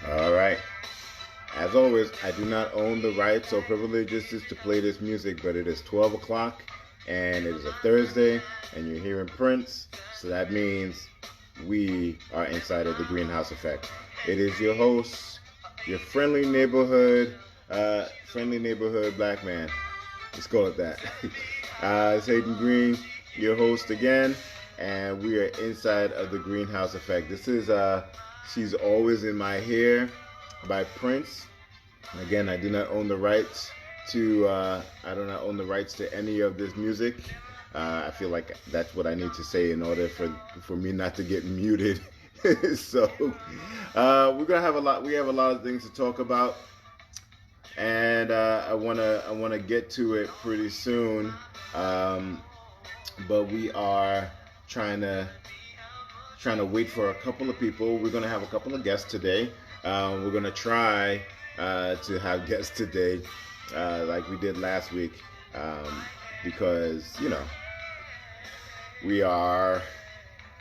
All right. As always, I do not own the rights or privileges to play this music, but it is 12 o'clock and it is a Thursday and you're hearing Prince. So that means we are inside of the Greenhouse Effect. It is your host, your friendly neighborhood black man. Let's call it that. It's Hayden Greene, your host again, and we are inside of the Greenhouse Effect. This is She's Always in My Hair by Prince. Again, I do not own the rights I do not own the rights to any of this music. I feel like that's what I need to say in order for me not to get muted. So we're gonna have a lot. We have a lot of things to talk about, and I wanna get to it pretty soon. Um, but we are trying to trying to wait for a couple of people. We're gonna have a couple of guests today. We're gonna try to have guests today, like we did last week, because we are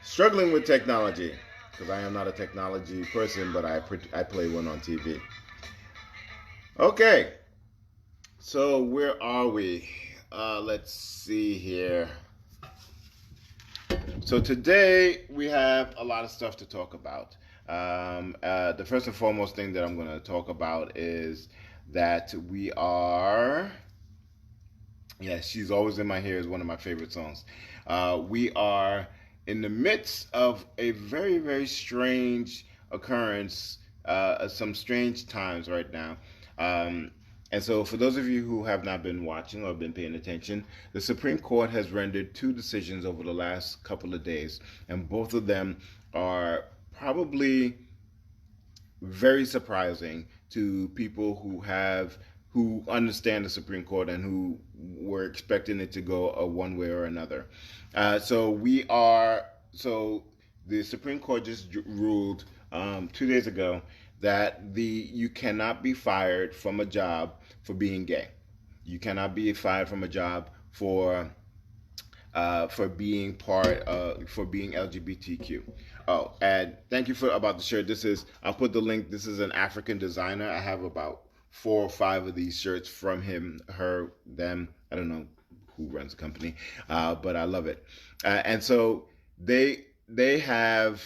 struggling with technology. Because I am not a technology person, but I play one on TV. Okay, so where are we? Let's see here. So today we have a lot of stuff to talk about. The first and foremost thing that I'm going to talk about is that we are. Yeah, She's Always in My Hair is one of my favorite songs. We are in the midst of a very, very strange occurrence, some strange times right now. Um, and so, for those of you who have not been watching or been paying attention, the Supreme Court has rendered two decisions over the last couple of days, and both of them are probably very surprising to people who understand the Supreme Court and who were expecting it to go a one way or another. So the Supreme Court just ruled 2 days ago that the you cannot be fired from a job for being gay. You cannot be fired from a job for being for being LGBTQ. Oh, and thank you for about the shirt. I'll put the link. This is an African designer. I have about 4 or 5 of these shirts from him, her, them. I don't know who runs the company, but I love it. And so they have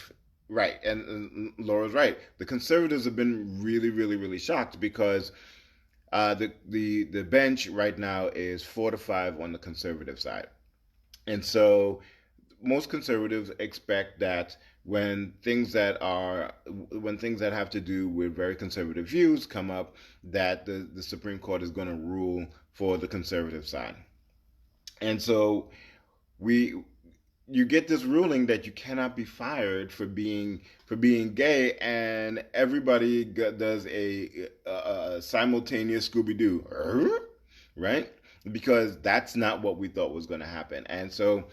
right, and Laura's right. The conservatives have been really, really, really shocked because the bench right now is 4 to 5 on the conservative side. And so most conservatives expect that when things that have to do with very conservative views come up, that the Supreme Court is going to rule for the conservative side. And so we you get this ruling that you cannot be fired for being gay, and everybody does a simultaneous Scooby Doo, right? Because that's not what we thought was going to happen, and so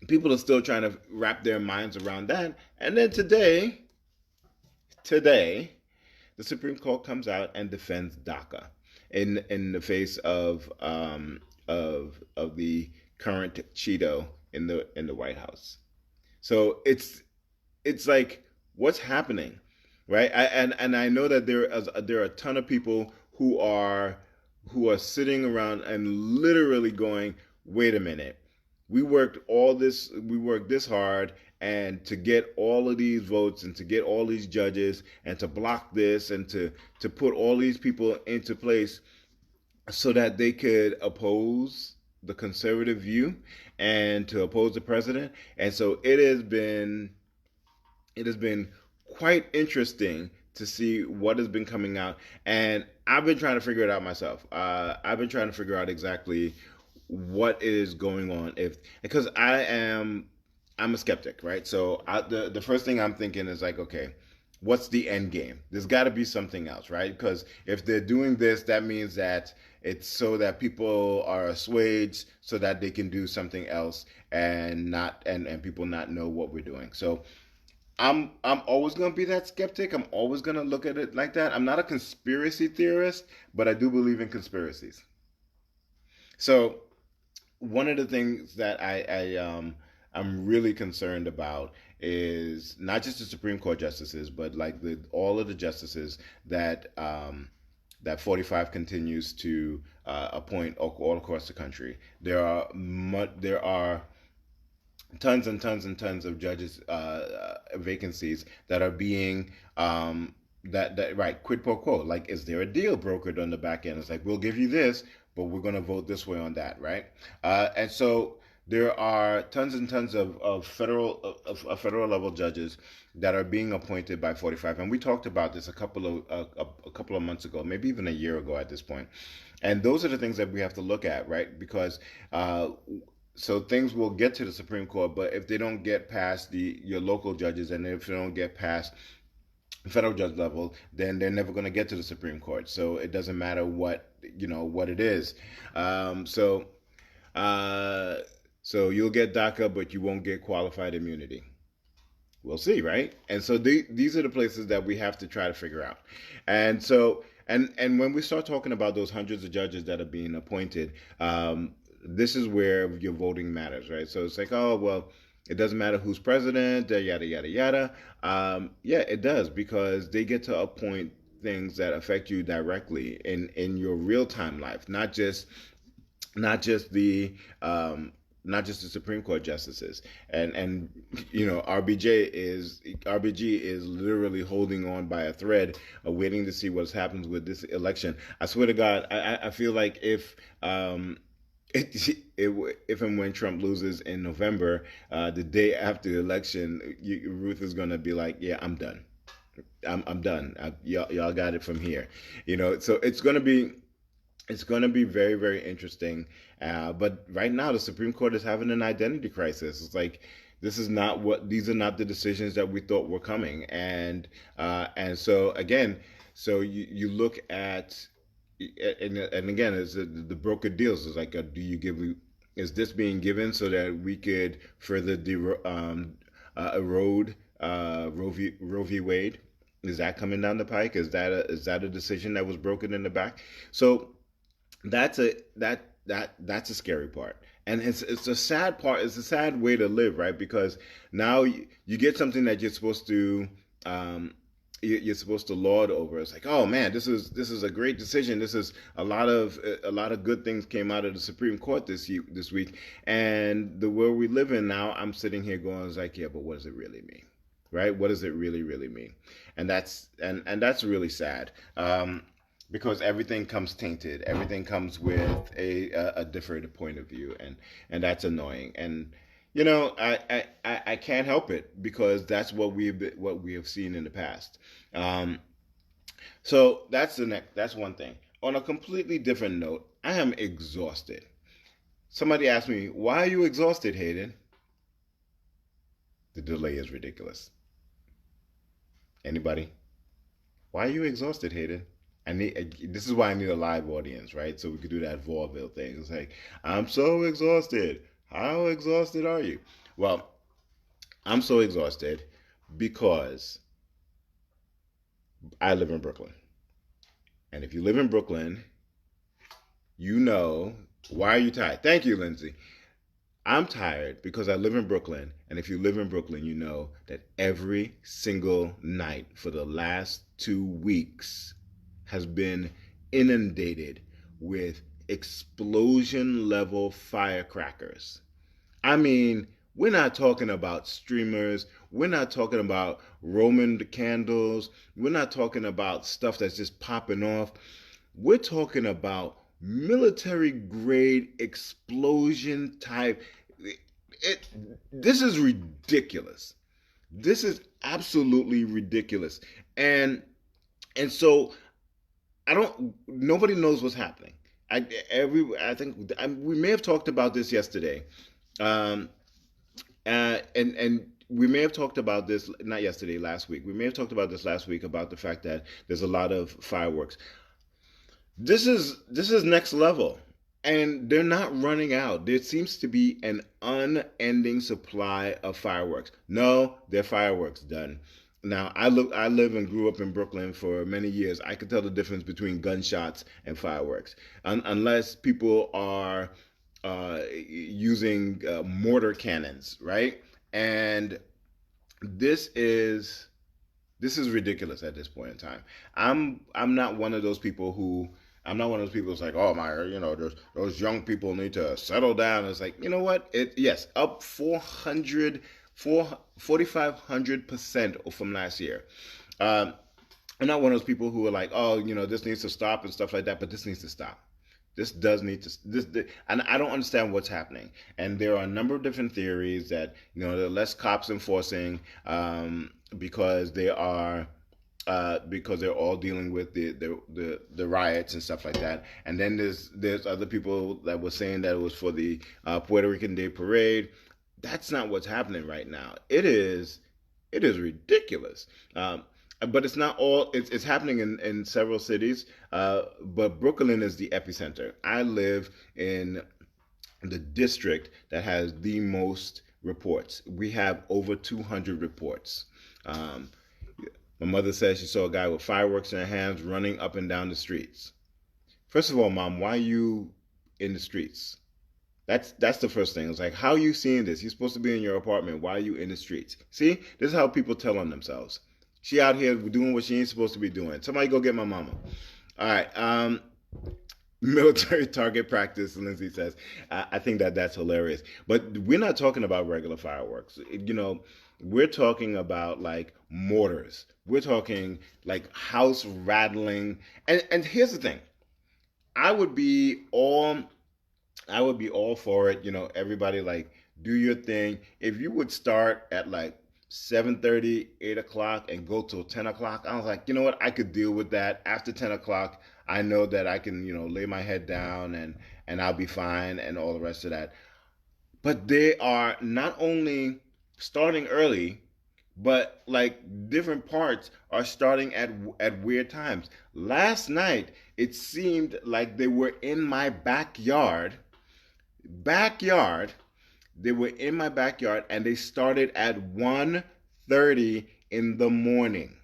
people are still trying to wrap their minds around that. And then today, the Supreme Court comes out and defends DACA in the face of the current Cheeto in the White House. So it's like, what's happening, right? And I know that there are a ton of people who are sitting around and literally going, wait a minute, we worked this hard, and to get all of these votes and to get all these judges and to block this and to put all these people into place so that they could oppose the conservative view and to oppose the president. And so it has been quite interesting to see what has been coming out, and I've been trying to figure it out myself. I've been trying to figure out exactly what is going on, if because I'm a skeptic, right? So the first thing I'm thinking is like, okay, what's the end game? There's got to be something else, right? Because if they're doing this, that means that it's so that people are assuaged, so that they can do something else and not and people not know what we're doing. So I'm always gonna be that skeptic. I'm always gonna look at it like that. I'm not a conspiracy theorist, but I do believe in conspiracies. So one of the things that I'm really concerned about is not just the Supreme Court justices, but like all of the justices that 45 continues to appoint all across the country. There are tons and tons and tons of judges vacancies that are being that right, quid pro quo. Like, is there a deal brokered on the back end? It's like, we'll give you this, but we're going to vote this way on that, right? And so there are tons and tons of federal level judges that are being appointed by 45, and we talked about this a couple of months ago, maybe even a year ago at this point. And those are the things that we have to look at, right? Because so things will get to the Supreme Court, but if they don't get past your local judges, and if they don't get past federal judge level, then they're never going to get to the Supreme Court. So it doesn't matter what it is. So so you'll get DACA, but you won't get qualified immunity. We'll see, right? And so these are the places that we have to try to figure out. And so and when we start talking about those hundreds of judges that are being appointed, this is where your voting matters, right? So it's like, oh well, it doesn't matter who's president, yada yada yada. Yeah, it does, because they get to appoint things that affect you directly in your real time life, not just the not just the Supreme Court justices. And RBG is literally holding on by a thread, waiting to see what happens with this election. I swear to God, I feel like if and when Trump loses in November, the day after the election, Ruth is gonna be like, "Yeah, I'm done. I'm done. Y'all got it from here." So it's gonna be very, very interesting. But right now, the Supreme Court is having an identity crisis. It's like, these are not the decisions that we thought were coming. And so again, so you look at, and again, it's the broker deals. It's like, is this being given so that we could further erode Roe v. Wade? Is that coming down the pike? Is that a decision that was broken in the back? So that's a scary part, and it's a sad part. It's a sad way to live, right? Because now you get something that you're supposed to laud over. It's like, oh man, this is a great decision. This is a lot of good things came out of the Supreme Court this week, and the world we live in now, I'm sitting here going, it's like, yeah, but what does it really mean, right? What does it really mean? And that's really sad, because everything comes tainted. Everything comes with a different point of view, and that's annoying. And I can't help it, because that's what we have seen in the past. So that's one thing. On a completely different note, I am exhausted. Somebody asked me, "Why are you exhausted, Hayden?" The delay is ridiculous. Anybody? Why are you exhausted, Hayden? This is why I need a live audience, right? So we could do that vaudeville thing. It's like, I'm so exhausted. How exhausted are you? Well, I'm so exhausted because I live in Brooklyn. And if you live in Brooklyn, you know, why are you tired? Thank you, Lindsay. I'm tired because I live in Brooklyn. And if you live in Brooklyn, you know that every single night for the last 2 weeks has been inundated with explosion level firecrackers. I mean, we're not talking about streamers. We're not talking about Roman candles. We're not talking about stuff that's just popping off. We're talking about military grade explosion type. This is ridiculous. This is absolutely ridiculous. And so nobody knows what's happening. I think we may have talked about this yesterday. And we may have talked about this, not yesterday, last week. We may have talked about this last week, about the fact that there's a lot of fireworks. This is next level, and they're not running out. There seems to be an unending supply of fireworks. No, they're fireworks, done. Now, I live and grew up in Brooklyn for many years. I can tell the difference between gunshots and fireworks, unless people are using mortar cannons, right? And this is this is ridiculous at this point in time. I'm not one of those people who I'm not one of those people who's like, oh my, those young people need to settle down. It's like, you know what? Yes, up 4,500% from last year. Um, I'm not one of those people who are like, oh, this needs to stop and stuff like that, but this needs to stop. This does need to and I don't understand what's happening. And there are a number of different theories that there are less cops enforcing because they are because they're all dealing with the riots and stuff like that. And then there's other people that were saying that it was for the Puerto Rican Day Parade. That's not what's happening right now. It is ridiculous. But it's not all. It's happening in several cities. But Brooklyn is the epicenter. I live in the district that has the most reports. We have over 200 reports. Um, my mother says she saw a guy with fireworks in her hands running up and down the streets. First of all, Mom, why are you in the streets? That's the first thing. It's like, how are you seeing this? You're supposed to be in your apartment. Why are you in the streets? See, this is how people tell on themselves. She out here doing what she ain't supposed to be doing. Somebody go get my mama. All right. Military target practice, Lindsay says. I think that's hilarious. But we're not talking about regular fireworks. We're talking about like mortars. We're talking like house rattling. And here's the thing. I would be all I would be all for it. Everybody like do your thing. If you would start at like 7:30, 8 o'clock, and go till 10 o'clock, I was like, you know what? I could deal with that. After 10 o'clock, I know that I can, lay my head down and I'll be fine and all the rest of that. But they are not only starting early, but like different parts are starting at weird times. Last night, it seemed like they were in my backyard. They were in my backyard and they started at 1:30 in the morning.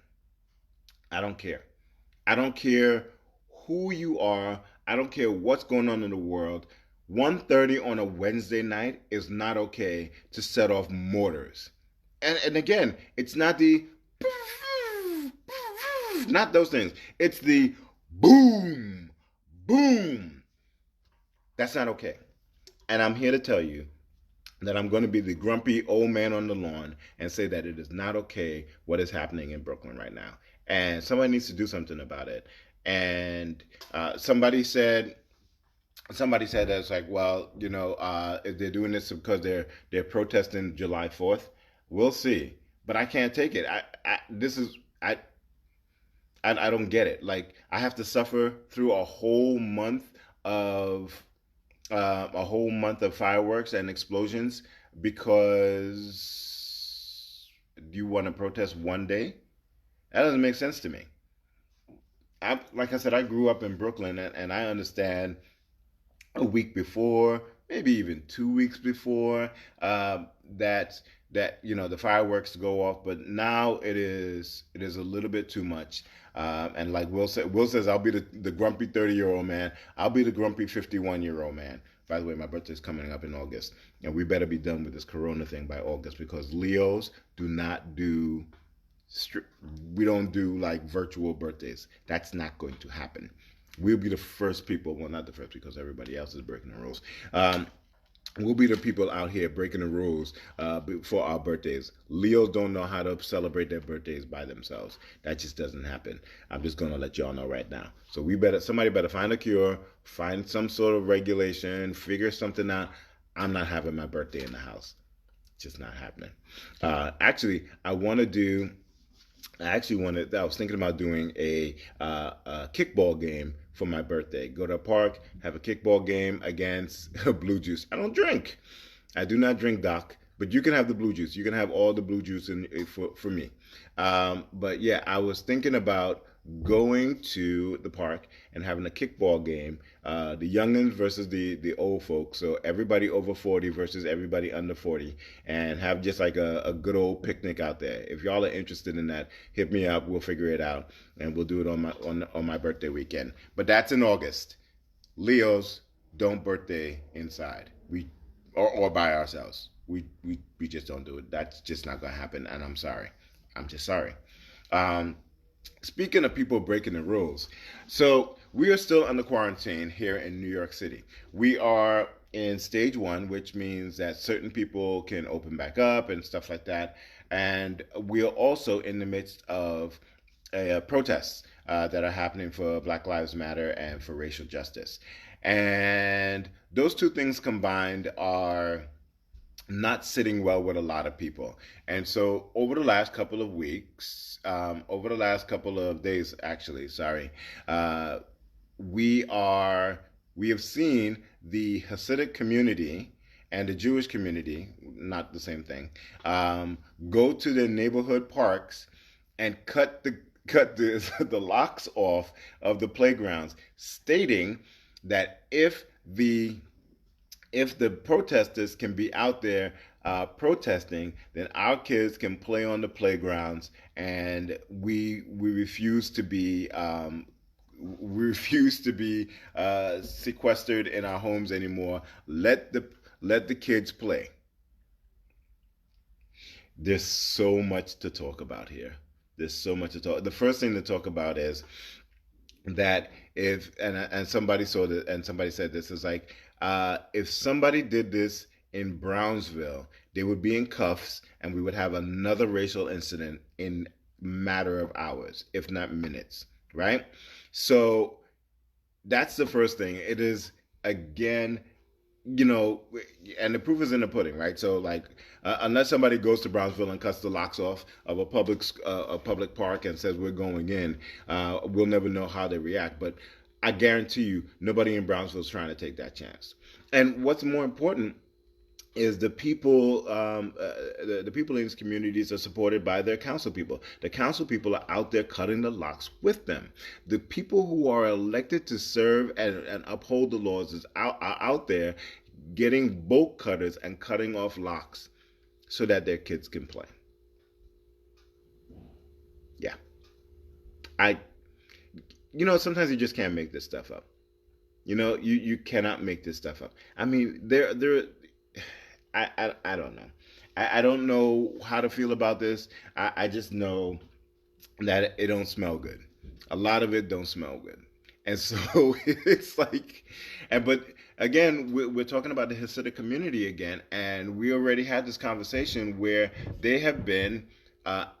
I don't care. I don't care who you are. I don't care what's going on in the world. 1:30 on a Wednesday night is not okay to set off mortars. And again, it's not the not those things. It's the boom, boom. That's not okay. And I'm here to tell you that I'm going to be the grumpy old man on the lawn and say that it is not okay what is happening in Brooklyn right now. And somebody needs to do something about it. And somebody said that it's like, well, if they're doing this because they're protesting July 4th, we'll see. But I can't take it. I don't get it. Like I have to suffer through of a whole month of fireworks and explosions because you want to protest one day? That doesn't make sense to me. Like I said, I grew up in Brooklyn and I understand a week before, maybe even 2 weeks before, that the fireworks go off. But now it is a little bit too much. And like Will says, I'll be the grumpy 30-year-old man. I'll be the grumpy 51-year-old man. By the way, my birthday's coming up in August, and we better be done with this Corona thing by August because Leos do not do. We don't do like virtual birthdays. That's not going to happen. We'll be the first people. Well, not the first because everybody else is breaking the rules. We'll be the people out here breaking the rules for our birthdays. Leos don't know how to celebrate their birthdays by themselves. That just doesn't happen. I'm just gonna let y'all know right now. So somebody better find a cure, find some sort of regulation, figure something out. I'm not having my birthday in the house. It's just not happening. Actually, I was thinking about doing a kickball game for my birthday. Go to a park, have a kickball game against Blue Juice. I don't drink. I do not drink, Doc. But you can have the blue juice. You can have all the blue juice for me. But yeah, I was thinking about going to the park and having a kickball game. The youngins versus the old folks. So everybody over 40 versus everybody under 40. And have just like a good old picnic out there. If y'all are interested in that, hit me up. We'll figure it out. And we'll do it on my birthday weekend. But that's in August. Leos, don't birthday inside. Or by ourselves. We just don't do it. That's just not gonna happen. And I'm sorry. I'm just sorry. Um, Speaking of people breaking the rules, so we are still under quarantine here in New York City. We are in stage one, which means that certain people can open back up and stuff like that. And we are also in the midst of protests that are happening for Black Lives Matter and for racial justice. And those two things combined are not sitting well with a lot of people. And so over the last couple of weeks, over the last couple of days, actually, sorry, uh, we are we have seen the Hasidic community and the Jewish community, not the same thing, go to the neighborhood parks and cut the the locks off of the playgrounds, stating that if the protesters can be out there protesting, then our kids can play on the playgrounds, and we refuse to be sequestered in our homes anymore. Let the kids play. There's so much to talk about here. There's so much to talk. The first thing to talk about is that if and somebody saw that and somebody said this is like if somebody did this in Brownsville, they would be in cuffs and we would have another racial incident in matter of hours, if not minutes, right? So that's the first thing. It is again, you know, and the proof is in the pudding, right? So like, unless somebody goes to Brownsville and cuts the locks off of a public park and says we're going in, we'll never know how they react. But I guarantee you, nobody in Brownsville is trying to take that chance. And what's more important is the people in these communities are supported by their council people. The council people are out there cutting the locks with them. The people who are elected to serve and uphold the laws are out there getting bolt cutters and cutting off locks so that their kids can play. Yeah. I sometimes you just can't make this stuff up. You cannot make this stuff up. I mean, I don't know. I don't know how to feel about this. I just know that it don't smell good. A lot of it don't smell good. And so it's like, but again, we're talking about the Hasidic community again, and we already had this conversation where they have been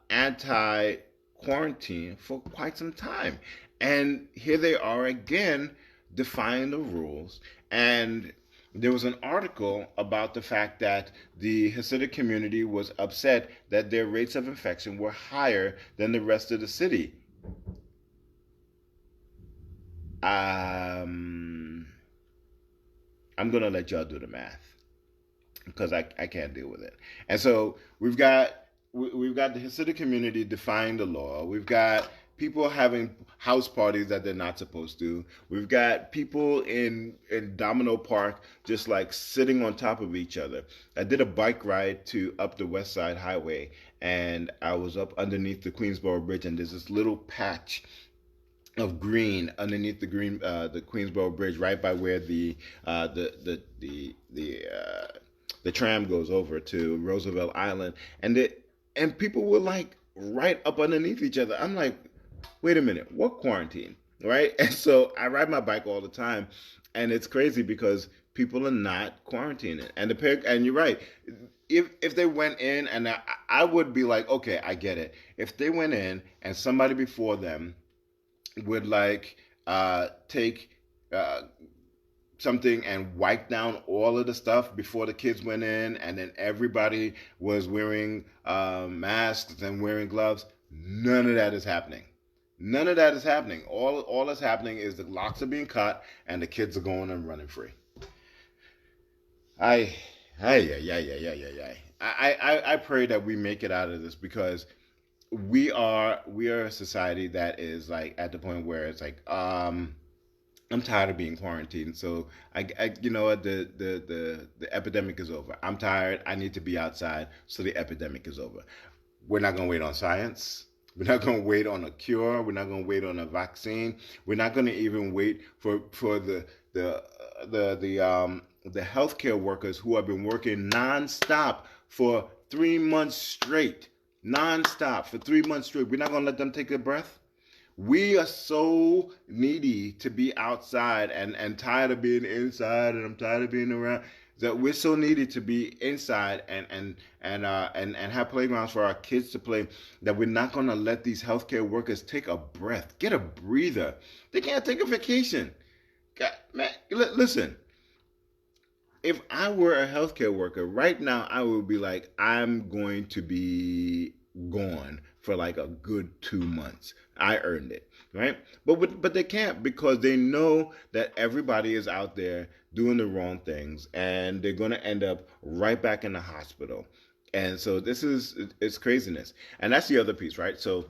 anti quarantine for quite some time. And here they are again defying the rules. And there was an article about the fact that the Hasidic community was upset that their rates of infection were higher than the rest of the city. I'm gonna let y'all do the math because I can't deal with it. And so we've got the Hasidic community defying the law. We've got people having house parties that they're not supposed to. We've got people in Domino Park just like sitting on top of each other. I did a bike ride to up the West Side Highway, and I was up underneath the Queensboro Bridge, and there's this little patch of green underneath the Queensboro Bridge, right by where the tram goes over to Roosevelt Island, and people were like right up underneath each other. I'm like, wait a minute, what quarantine, right? And so I ride my bike all the time, and it's crazy because people are not quarantining, and you're right. If they went in, and I would be like, okay, I get it. If they went in and somebody before them would like take something and wipe down all of the stuff before the kids went in, and then everybody was wearing masks and wearing gloves. None of that is happening. None of that is happening. All that's happening is the locks are being cut and the kids are going and running free. I, I pray that we make it out of this because we are a society that is like at the point where it's like I'm tired of being quarantined. So you know what, the epidemic is over. I'm tired. I need to be outside, so the epidemic is over. We're not gonna wait on science. We're not going to wait on a cure. We're not going to wait on a vaccine. We're not going to even wait for the the healthcare workers who have been working nonstop for 3 months straight, nonstop for 3 months straight. We're not going to let them take a breath. We are so needy to be outside and tired of being inside, and I'm tired of being around, that we're so needy to be inside and have playgrounds for our kids to play, that we're not going to let these healthcare workers take a breath, get a breather. They can't take a vacation. God, man, listen, if I were a healthcare worker right now, I would be like, I'm going to be gone for like a good 2 months. I earned it, right? But they can't, because they know that everybody is out there doing the wrong things, and they're going to end up right back in the hospital. And so this is, it's craziness, and that's the other piece, right? So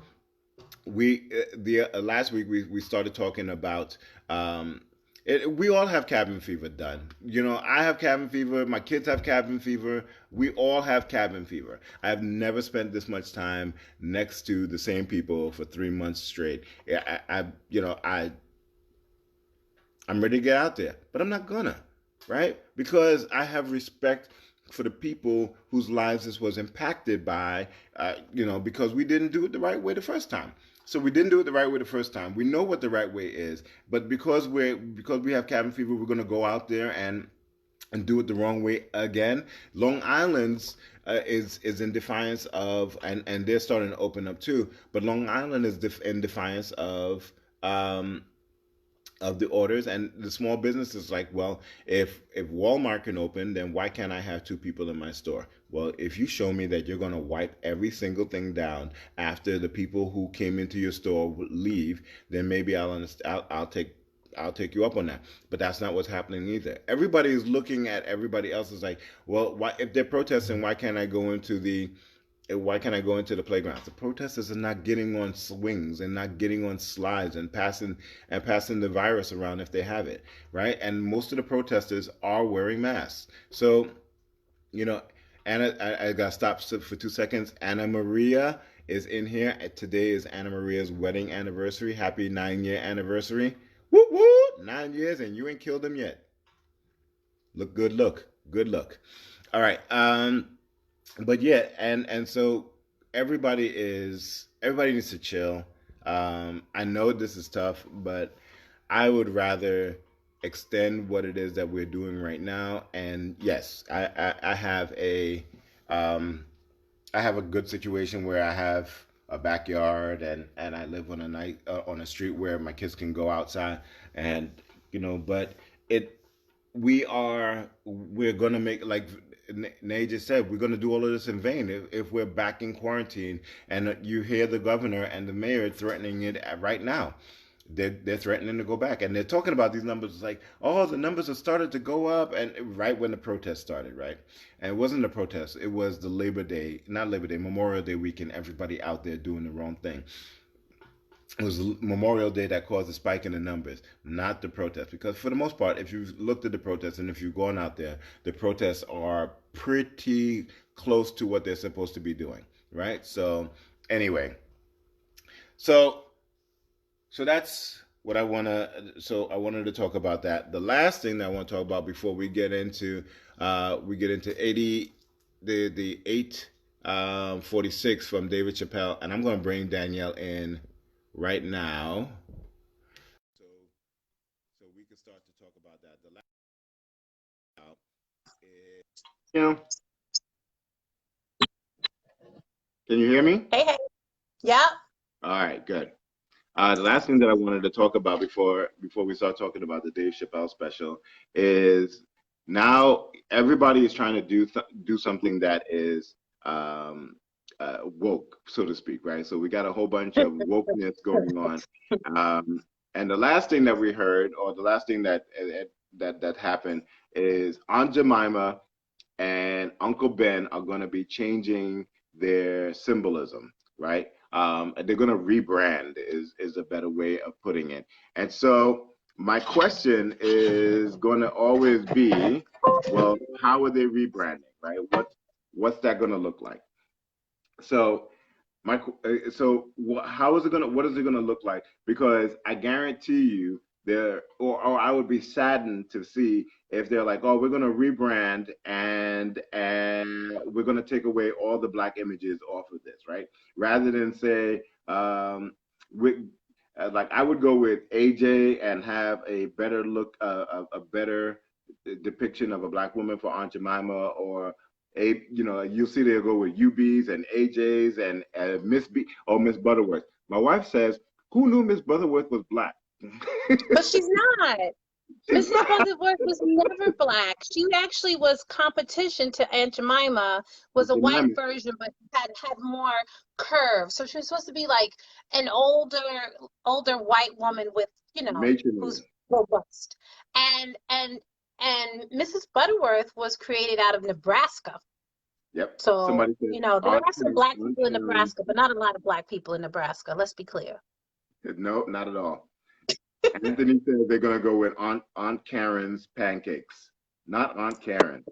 we the last week we started talking about we all have cabin fever done. You know, I have cabin fever. My kids have cabin fever. We all have cabin fever. I have never spent this much time next to the same people for 3 months straight. I'm ready to get out there, but I'm not gonna, right? Because I have respect for the people whose lives this was impacted by, because we didn't do it the right way the first time. So we didn't do it the right way the first time. We know what the right way is, but because we have cabin fever, we're gonna go out there and do it the wrong way again. Long Island's is in defiance of, and they're starting to open up too. But Long Island is in defiance of the orders, and the small business is like, well, if Walmart can open, then why can't I have two people in my store? Well, if you show me that you're going to wipe every single thing down after the people who came into your store leave, then maybe I'll understand. I'll take you up on that. But that's not what's happening either. Everybody is looking at everybody else as like, well, why, if they're protesting, why can't I go into the playgrounds? The protesters are not getting on swings and not getting on slides and passing the virus around if they have it, right? And most of the protesters are wearing masks. So, you know, Anna, I got stopped for 2 seconds. Anna Maria is in here. Today is Anna Maria's wedding anniversary. Happy 9-year anniversary. Woo woo! 9 years and you ain't killed him yet. Look good. Good look. All right. But yeah, and so everybody needs to chill. I know this is tough, but I would rather extend what it is that we're doing right now. And yes, I have a good situation where I have a backyard, and I live on a street where my kids can go outside, and but it we're gonna make, like Nay just said, we're gonna do all of this in vain if we're back in quarantine, and you hear the governor and the mayor threatening it right now. They're threatening to go back, and they're talking about these numbers. It's like, oh, the numbers have started to go up, and right when the protest started, right? And it wasn't the protest; it was the not Labor Day, Memorial Day weekend. Everybody out there doing the wrong thing. It was Memorial Day that caused a spike in the numbers, not the protest. Because for the most part, if you've looked at the protests and if you've gone out there, the protests are pretty close to what they're supposed to be doing, right? So anyway, so so that's what I wanna. So I wanted to talk about that. The last thing that I want to talk about before we get into 80, the 846 from David Chappelle, and I'm gonna bring Danielle in right now, so we can start to talk about that. The last is, you know, can you hear me? Hey, hey. Yeah. All right, good. The last thing that I wanted to talk about before we start talking about the Dave Chappelle special is, now everybody is trying to do something that is woke, so to speak, right? So we got a whole bunch of wokeness going on, and the last thing that we heard, or the last thing that happened, is Aunt Jemima and Uncle Ben are going to be changing their symbolism, right? They're going to rebrand, is a better way of putting it. And so my question is going to always be, well, how are they rebranding, right? What's that going to look like? So How is it gonna? What is it gonna look like? Because I guarantee you, or I would be saddened to see if they're like, oh, we're gonna rebrand and we're gonna take away all the black images off of this, right? Rather than say, with like I would go with AJ and have a better look, a better depiction of a black woman for Aunt Jemima, or you'll see they'll go with UBs and AJs and Miss B or Miss Butterworth. My wife says, "Who knew Miss Butterworth was black?" But she's not. She's Mrs. not. Butterworth was never black. She actually was competition to Aunt Jemima, was a white version, but had more curves. So she was supposed to be like an older white woman with, who's Matronly. robust. And Mrs. Butterworth was created out of Nebraska. Yep. So, Somebody said there Aunt are some black Aunt people in Karen. Nebraska, but not a lot of black people in Nebraska. Let's be clear. No, not at all. Anthony said they're gonna go with Aunt Karen's pancakes, not Aunt Karen.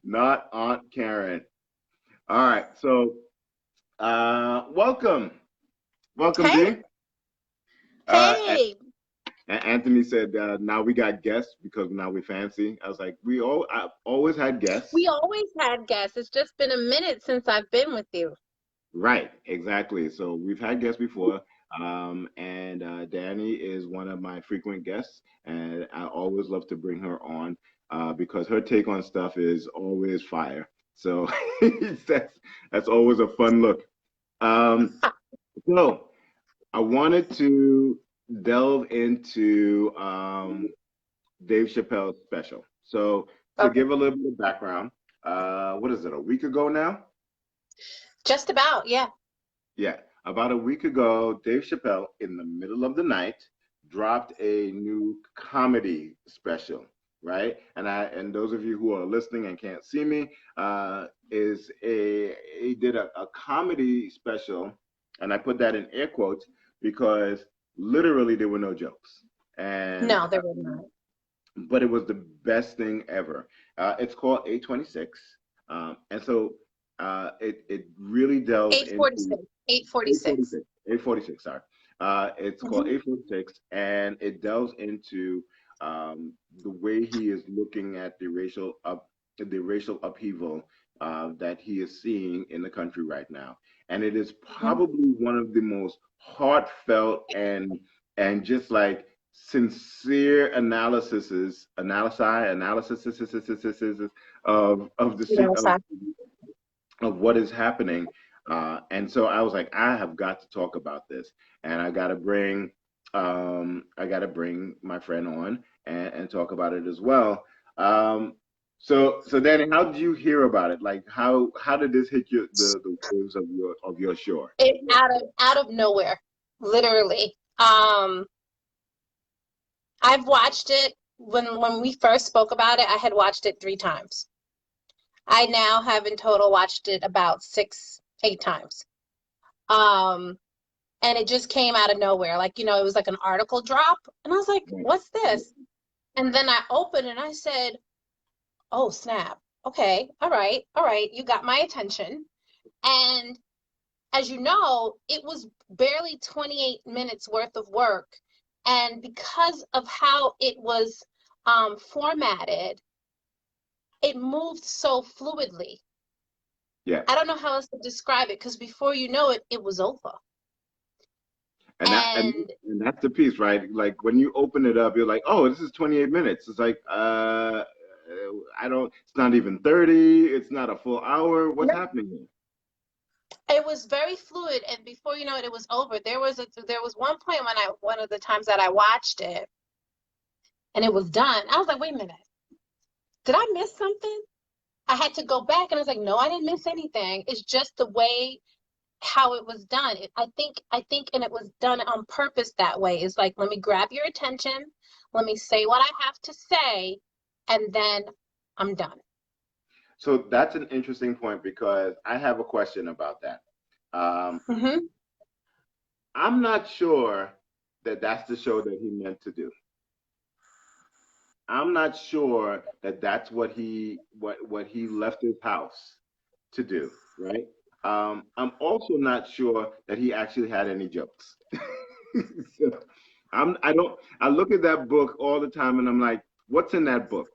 Not Aunt Karen. All right. So, welcome, Hey, D. Uh, hey. Anthony said, now we got guests because now we fancy. I was like, I've always had guests. We always had guests. It's just been a minute since I've been with you. Right, exactly. So we've had guests before. And Danny is one of my frequent guests, and I always love to bring her on because her take on stuff is always fire. So that's always a fun look. Um, so I wanted to delve into Dave Chappelle's special. So to Okay. give a little bit of background, what is it, a week ago now? Just about, yeah. Yeah, about a week ago, Dave Chappelle, in the middle of the night, dropped a new comedy special, right? And those of you who are listening and can't see me, is a he did a comedy special, and I put that in air quotes because literally there were no jokes, and No, there was not. but it was the best thing ever. It's called 826, and so it really delves into 846. 846. 846. 846, sorry. It's called Mm-hmm. 846, and it delves into the way he is looking at the racial upheaval that he is seeing in the country right now. And it is Mm-hmm. probably one of the most heartfelt and just like sincere analysis of the You know, so of what is happening. And so I was like, I have got to talk about this, and I got to bring my friend on and talk about it as well. So Danny, how did you hear about it? Like, how did this hit the waves of your shore? it out of nowhere, literally. I've watched it when we first spoke about it, I had watched it 3 times. I now have in total watched it about 6, 8 times. Um, and it just came out of nowhere. Like, it was like an article drop, and I was like, Right. what's this? And then I opened and I said, oh, snap. Okay, all right, you got my attention. And as you know, it was barely 28 minutes worth of work. And because of how it was formatted, it moved so fluidly. Yeah. I don't know how else to describe it because before you know it, it was over. And that and, And and that's the piece, right? Like when you open it up, you're like, oh, this is 28 minutes. It's like, I don't. It's not even 30. It's not a full hour. What's happening here? it was very fluid. And before you know it, it was over. There was one point when one of the times that I watched it and it was done. I was like, wait a minute, did I miss something? I had to go back and I was like, no, I didn't miss anything. It's just the way how it was done. I think, and it was done on purpose that way. It's like, let me grab your attention, let me say what I have to say, and then I'm done. So that's an interesting point because I have a question about that. Um, Mm-hmm. I'm not sure that that's the show that he meant to do. I'm not sure that that's what he left his house to do, right? I'm also not sure that he actually had any jokes. So I look at that book all the time and I'm like, what's in that book?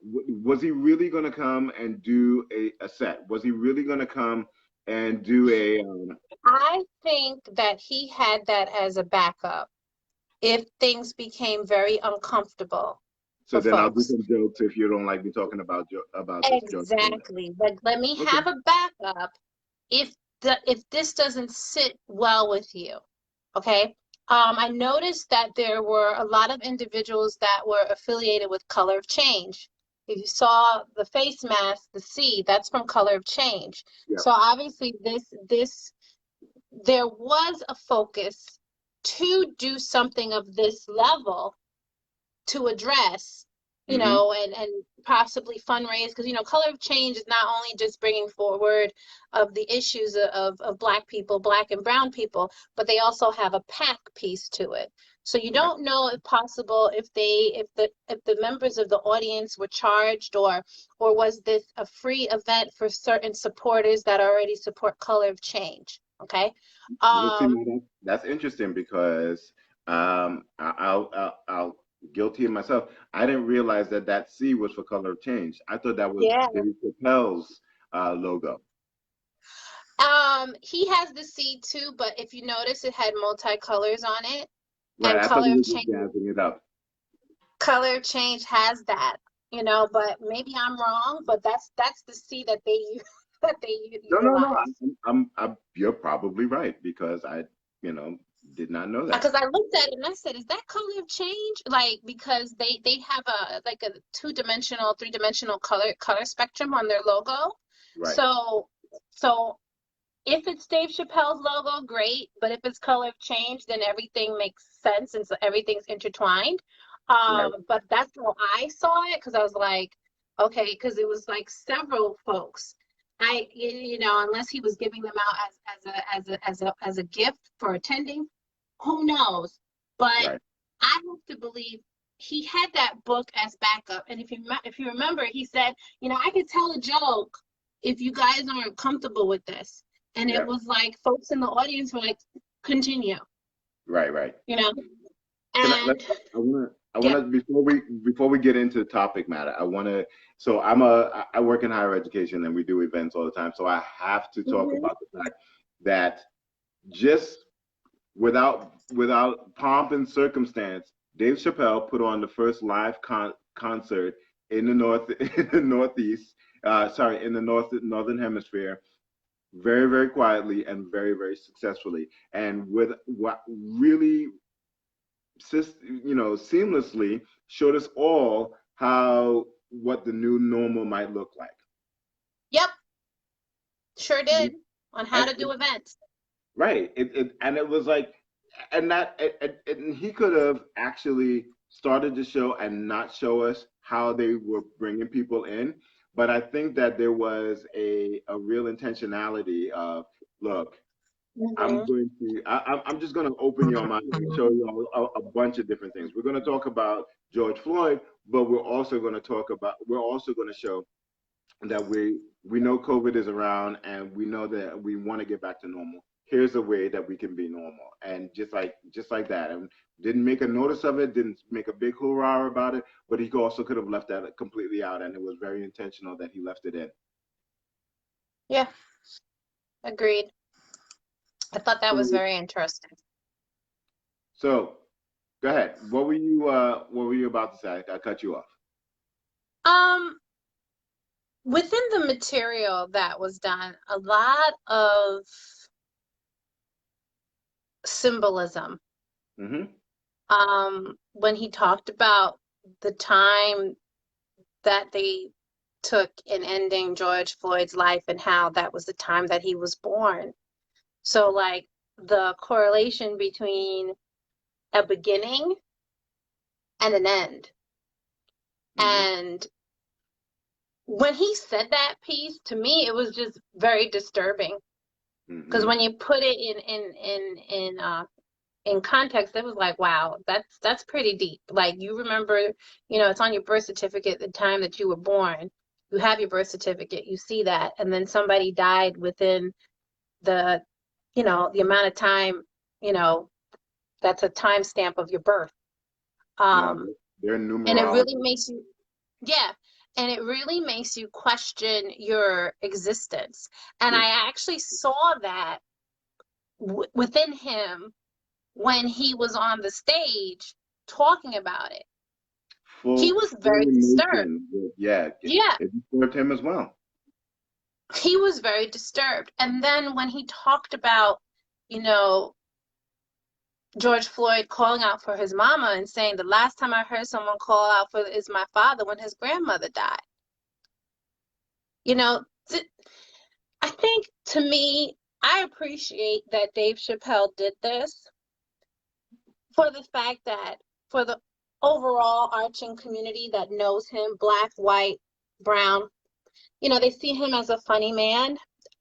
Was he really going to come and do a set? Was he really going to come and do I think that he had that as a backup if things became very uncomfortable so for then I'll do folks. some jokes if you don't like me talking about this George Floyd. Exactly. Like, let me Okay. have a backup if if this doesn't sit well with you. Okay. I noticed that there were a lot of individuals that were affiliated with Color of Change. If you saw the face mask, the C, that's from Color of Change. Yeah. So obviously this there was a focus to do something of this level to address, Mm-hmm. and possibly fundraise, because Color of Change is not only just bringing forward of the issues of Black people, Black and brown people, but they also have a PAC piece to it. So you Right. don't know if possible if the members of the audience were charged, or was this a free event for certain supporters that already support Color of Change. Okay. Well, see, Um, now that's interesting because I'll guilty of myself. I didn't realize that that C was for Color of Change. I thought that was yeah. Dave Chappelle's logo. He has the C too, but if you notice, it had multicolors on it, Right. and I thought he was just jazzing it up. Color of Change has that. But maybe I'm wrong, but that's the C that they use that they No, no, no. utilize. You're probably right because I, you know, did not know that. Because I looked at it and I said, "Is that Color of Change?" Like, because they have a two-dimensional, three-dimensional color spectrum on their logo. Right. So if it's Dave Chappelle's logo, great. But if it's Color of Change, then everything makes sense and so everything's intertwined. Right. But that's how I saw it, because I was like, okay, because it was like several folks. Unless he was giving them out as a gift for attending, who knows? But Right. I have to believe he had that book as backup. And if you remember, he said, I could tell a joke if you guys aren't comfortable with this. And it Yeah. was like folks in the audience were like, continue, Right. Right. you know? Can And I yeah. wanna before we get into the topic matter, so I work in higher education and we do events all the time. So I have to talk Hmm. about the fact that just without pomp and circumstance, Dave Chappelle put on the first live concert in the in the Northeast, in the Northern Hemisphere, very, very quietly and very, very successfully. And with what really seamlessly showed us all how what the new normal might look like. Yep, sure did, on how And to do events. right, and it was like, and he could have actually started the show and not show us how they were bringing people in, but I think that there was a real intentionality of, look, Hmm. I'm just going to open your mind and show you a bunch of different things. We're going to talk about George Floyd, but we're also going to show that we know COVID is around and we know that we want to get back to normal. Here's a way that we can be normal, and just like that, and didn't make a notice of it, didn't make a big hoorah about it, but he also could have left that completely out, and it was very intentional that he left it in. Yeah, agreed. I thought that was So, very interesting. so go ahead. What were you about to say? I cut you off. Um, Within the material that was done, a lot of symbolism. Mm-hmm. When he talked about the time that they took in ending George Floyd's life and how that was the time that he was born. So, like, the correlation between a beginning and an end. Mm-hmm. And when he said that piece, to me, it was just very disturbing. Because Mm-hmm. when you put it in context, it was like, wow, that's pretty deep. Like, you remember, it's on your birth certificate the time that you were born. you have your birth certificate, you see that, and then somebody died within the, the amount of time, that's a timestamp of your birth. Yeah, Um, they're and it really numerology. makes you, yeah, and it really makes you question your existence. And Yeah, I actually saw that within him when he was on the stage talking about it. He full was full very disturbed. emotion. Yeah, Yeah, it disturbed him as well. he was very disturbed. And then when he talked about, you know, George Floyd calling out for his mama and saying the last time I heard someone call out for is my father when his grandmother died. You know, I think to me, I appreciate that Dave Chappelle did this for the fact that for the overall arching community that knows him, black, white, brown, they see him as a funny man.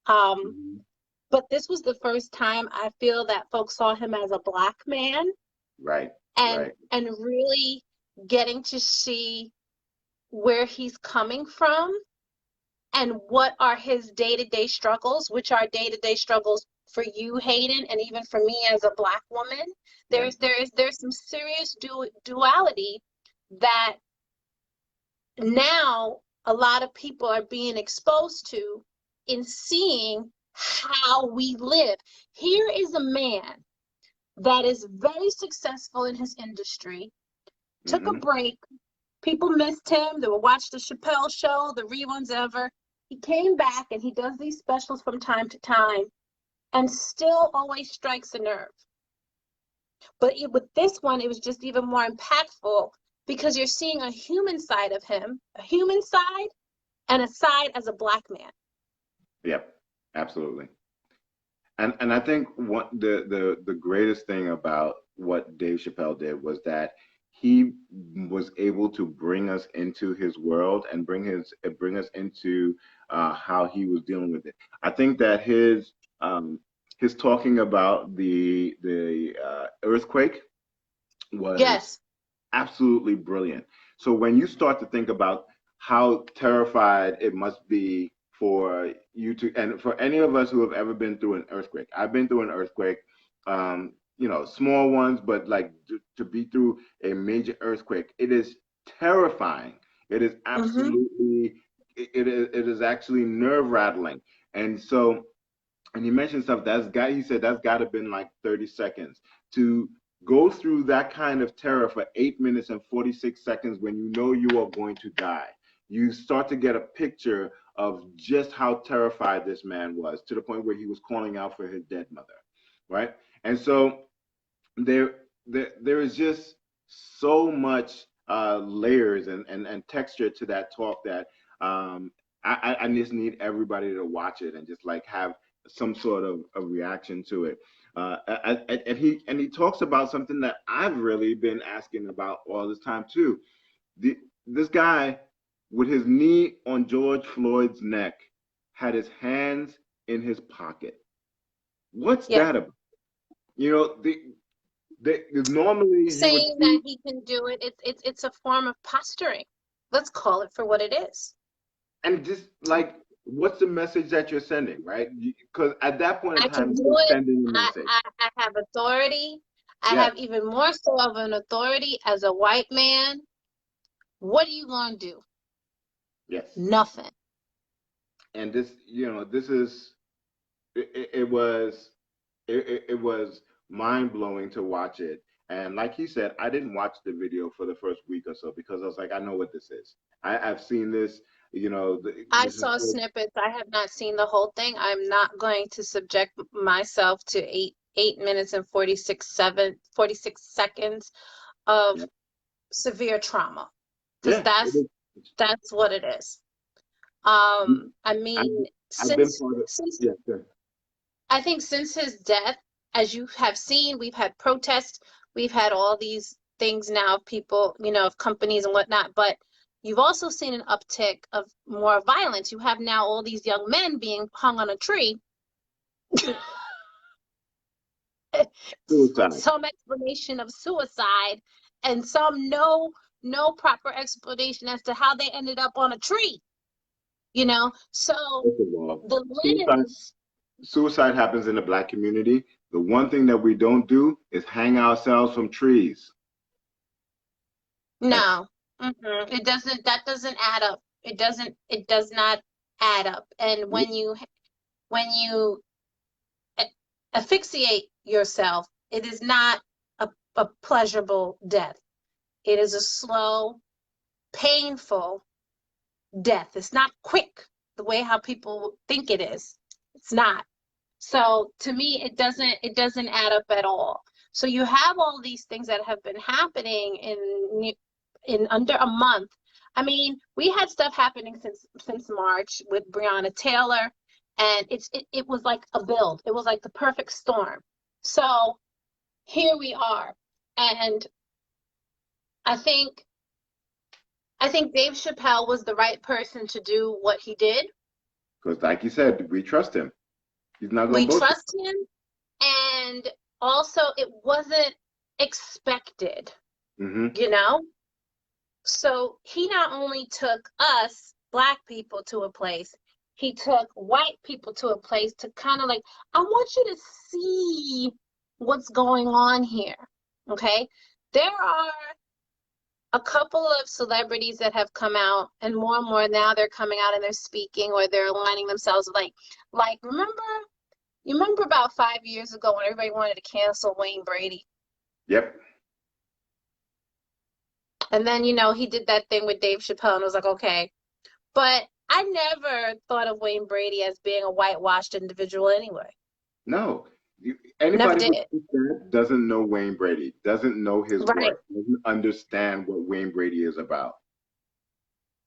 Um, Mhm. but this was the first time I feel that folks saw him as a black man Right, and right. really getting to see where he's coming from and what are his day-to-day struggles, which are day-to-day struggles for you, Hayden, and even for me as a black woman. Yeah. There's some serious duality that now a lot of people are being exposed to in seeing how we live. Here is a man that is very successful in his industry, took a Hmm. break. People missed him. They would watch the Chappelle show, the reruns ever. He came back and he does these specials from time to time and still always strikes a nerve. But with this one, it was just even more impactful because you're seeing a human side of him, a human side, and a side as a black man. Yep, absolutely. And I think what the greatest thing about what Dave Chappelle did was that he was able to bring us into his world and bring us into how he was dealing with it. I think that his talking about the earthquake was Yes. absolutely brilliant. So when you start to think about how terrified it must be for you to, and for any of us who have ever been through an earthquake, I've been through an earthquake, small ones, but like to be through a major earthquake, it is terrifying. It is Mm-hmm. absolutely, it is actually nerve rattling. And so, and he mentioned stuff he said that's got to been like 30 seconds to go through that kind of terror for 8 minutes and 46 seconds when you know you are going to die. You start to get a picture of just how terrified this man was, to the point where he was calling out for his dead mother, right? And so there there is just so much layers and texture to that talk that I just need everybody to watch it and just like have some sort of a reaction to it. And he talks about something that I've really been asking about all this time too. This guy with his knee on George Floyd's neck had his hands in his pocket. What's Yeah. that about? You know, normally you would Saying that see, he can do it, it's a form of posturing. Let's call it for what it is. and just like, what's the message that you're sending, right? Because at that point in I can time, do you are it. sending a I, message. I, I have authority. I Yes, have even more so of an authority as a white man. What are you going to do? yes. Nothing. And this is it was it was mind blowing to watch it. And like he said, I didn't watch the video for the first week or so because I was like, I know what this is. I've seen this. I This is saw snippets. I have not seen the whole thing. I'm not going to subject myself to 8 minutes and 46 seconds of yeah, severe trauma because yeah. that's what it is. I I've, mean, I've been part of, yeah, good. I think since his death, as you have seen, we've had protests, we've had all these things now of people, of companies and whatnot, but you've also seen an uptick of more violence. You have now all these young men being hung on a tree. Suicide. Some explanation of suicide and some no proper explanation as to how they ended up on a tree. you know? So First of all, the suicide, lens, suicide happens in the Black community. The one thing that we don't do is hang ourselves from trees. That's no, it doesn't, that doesn't add up. It does not add up. And when you asphyxiate yourself, it is not a pleasurable death. It is a slow, painful death. It's not quick the way how people think it is. It's not. So to me, it doesn't add up at all. So you have all these things that have been happening in under a month. I mean, we had stuff happening since March with Breonna Taylor, and it was like a build. It was like the perfect storm. So here we are, and I think I think Dave Chappelle was the right person to do what he did. because, like you said, we trust him. He's not going We to bullshit. trust him, and also it wasn't expected, Hmm. you know? So he not only took us, Black people, to a place, he took white people to a place to kind of like, I want you to see what's going on here, okay? There are a couple of celebrities that have come out, and more now they're coming out and they're speaking, or they're aligning themselves like you remember about 5 years ago when everybody wanted to cancel Wayne Brady? Yep. And then, he did that thing with Dave Chappelle, and it was like, okay. But I never thought of Wayne Brady as being a whitewashed individual anyway. No. Never Anybody who did. thinks that doesn't know Wayne Brady, doesn't know his Right. work, doesn't understand what Wayne Brady is about.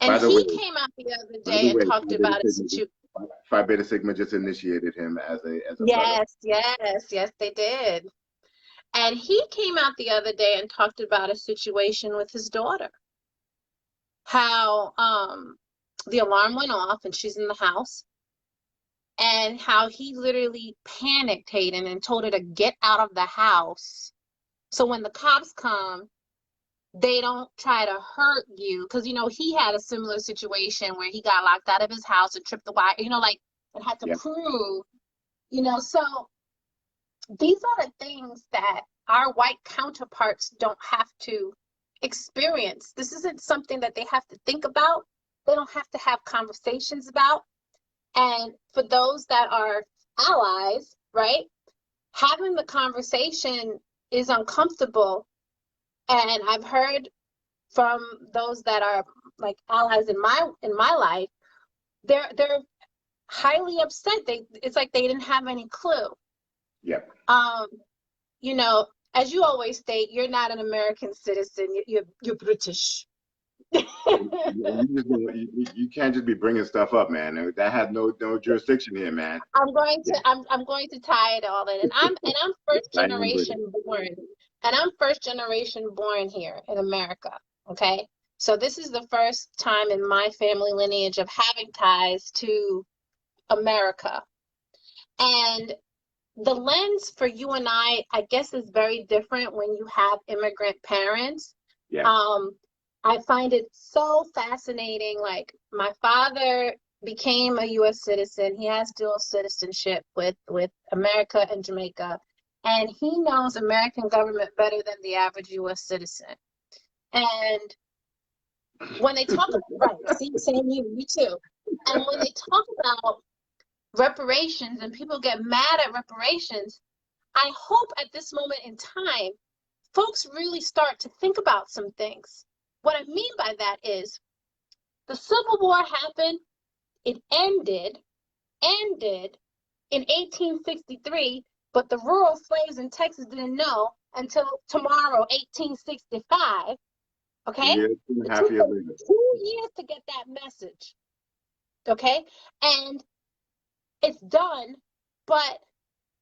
And By the he way, came out the other day and talked about a situation. Phi Beta Sigma just initiated him as a brother. Yes, they did. And he came out the other day and talked about a situation with his daughter. How the alarm went off and she's in the house, and how he literally panicked Hayden and told her to get out of the house. So when the cops come, they don't try to hurt you. Because, he had a similar situation where he got locked out of his house and tripped the wire, and had to Yeah. prove, so these are the things that our white counterparts don't have to experience. This isn't something that they have to think about. They don't have to have conversations about. And for those that are allies, right, having the conversation is uncomfortable. And I've heard from those that are like allies in my life, they're highly upset. It's like they didn't have any clue. Yep. As you always state, you're not an American citizen. You're British. You can't just be bringing stuff up, man. That had no jurisdiction here, man. I'm going to tie it all in, and I'm first I am generation British. born, and I'm first generation born here in America. Okay, so this is the first time in my family lineage of having ties to America, and the lens for you and I guess, is very different when you have immigrant parents. Yeah. I find it so fascinating. Like, my father became a U.S. citizen. He has dual citizenship with America and Jamaica, and he knows American government better than the average U.S. citizen. And when they talk about, right, see, same you, me too. And when they talk about reparations and people get mad at reparations, I hope at this moment in time, folks really start to think about some things. What I mean by that is, the Civil War happened, it ended in 1863, but the rural slaves in Texas didn't know until tomorrow, 1865. Okay? It took them 2 years to get that message. Okay? And it's done, but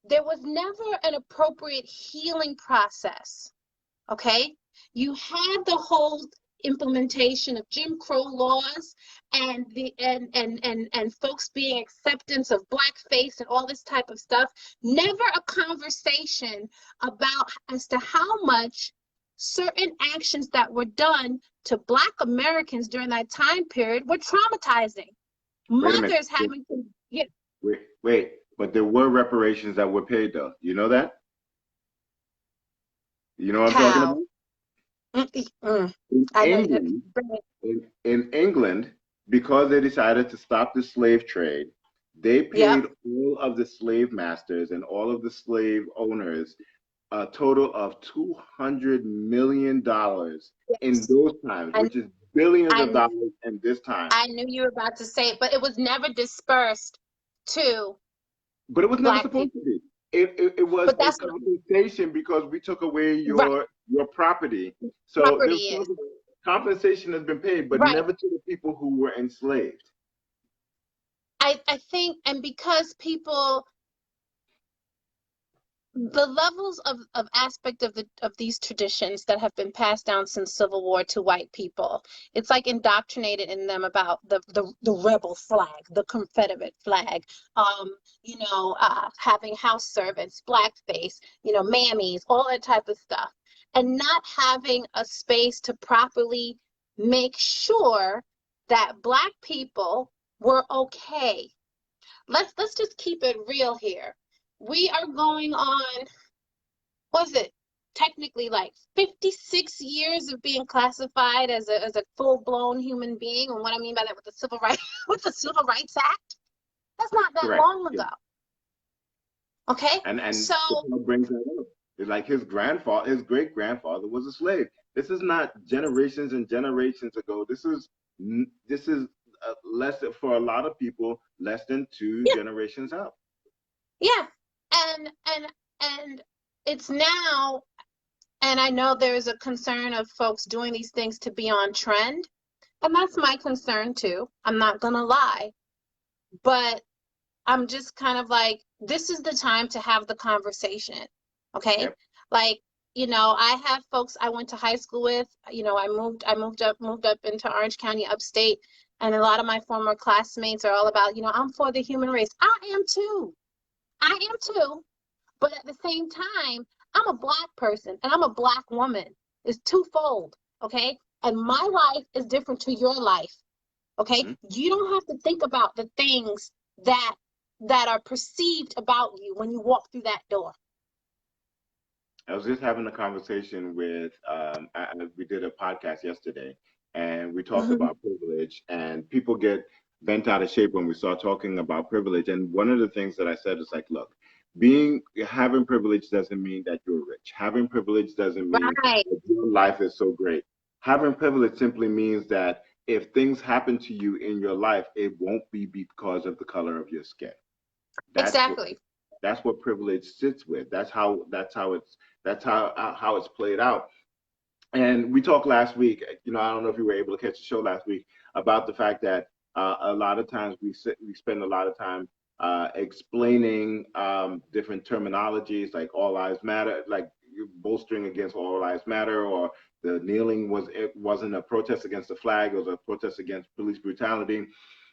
there was never an appropriate healing process. Okay? You had the whole implementation of Jim Crow laws and folks being acceptance of blackface and all this type of stuff. Never a conversation about as to how much certain actions that were done to Black Americans during that time period were traumatizing. Wait a minute. Mothers having to get Wait. But there were reparations that were paid, though. You know that? You know what I'm talking how. about? Mm. In I know. England, in England, because they decided to stop the slave trade, they Yep. paid all of the slave masters and all of the slave owners a total of $200 million in Yes. those times, And which is billions of I dollars in this time. I knew you were about to say it, but it was never dispersed to But it was never Black supposed to people. be. It was But a that's compensation because we took away right. your property. So Property the is compensation has been paid, but right. never to the people who were enslaved. I think, and because people, the levels of aspect of these traditions that have been passed down since Civil War to white people, it's like indoctrinated in them about the rebel flag, the Confederate flag, having house servants, blackface, mammies, all that type of stuff, and not having a space to properly make sure that Black people were okay. Let's just keep it real here. We are going on, was it technically like 56 years of being classified as a full-blown human being? And what I mean by that with the civil rights with the Civil Rights Act, that's not that Correct. long Yeah. ago. Okay? And So Chappelle brings that up. It's like his great grandfather was a slave. This is not generations and generations ago. This is less for a lot of people, less than two yeah, generations out. yeah. And it's now, and I know there is a concern of folks doing these things to be on trend. And that's my concern too. I'm not gonna lie. But I'm just kind of like, this is the time to have the conversation. Okay? Yep. Like, I have folks I went to high school with, I moved up into Orange County upstate, and a lot of my former classmates are all about, I'm for the human race. I am too. I am too. But at the same time, I'm a Black person and I'm a Black woman. It's twofold, okay? And my life is different to your life. Okay, Mm-hmm. you don't have to think about the things that are perceived about you when you walk through that door. I was just having a conversation with, we did a podcast yesterday, and we talked Mm-hmm. about privilege, and people get bent out of shape when we start talking about privilege. And one of the things that I said is like, look, having privilege doesn't mean that you're rich. Having privilege doesn't mean Right. that your life is so great. Having privilege simply means that if things happen to you in your life, it won't be because of the color of your skin. That's what Exactly. that's what privilege sits with. That's how it's played out. And we talked last week. I don't know if you were able to catch the show last week about the fact that a lot of times we spend a lot of time explaining different terminologies like all lives matter, like bolstering against all lives matter, or the kneeling wasn't a protest against the flag, it was a protest against police brutality,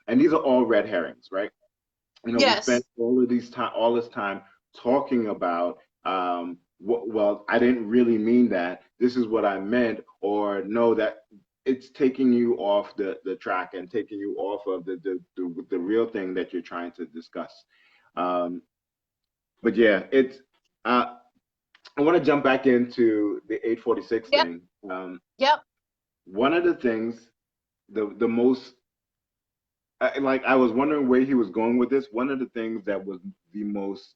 and these are all red herrings, right? We spent Yes. all this time talking about, well, I didn't really mean that. This is what I meant, or no, that it's taking you off the track and taking you off of the real thing that you're trying to discuss. But yeah, it's. I want to jump back into the 846 Yep. thing. Yep. One of the things, the most like I was wondering where he was going with this. One of the things that was the most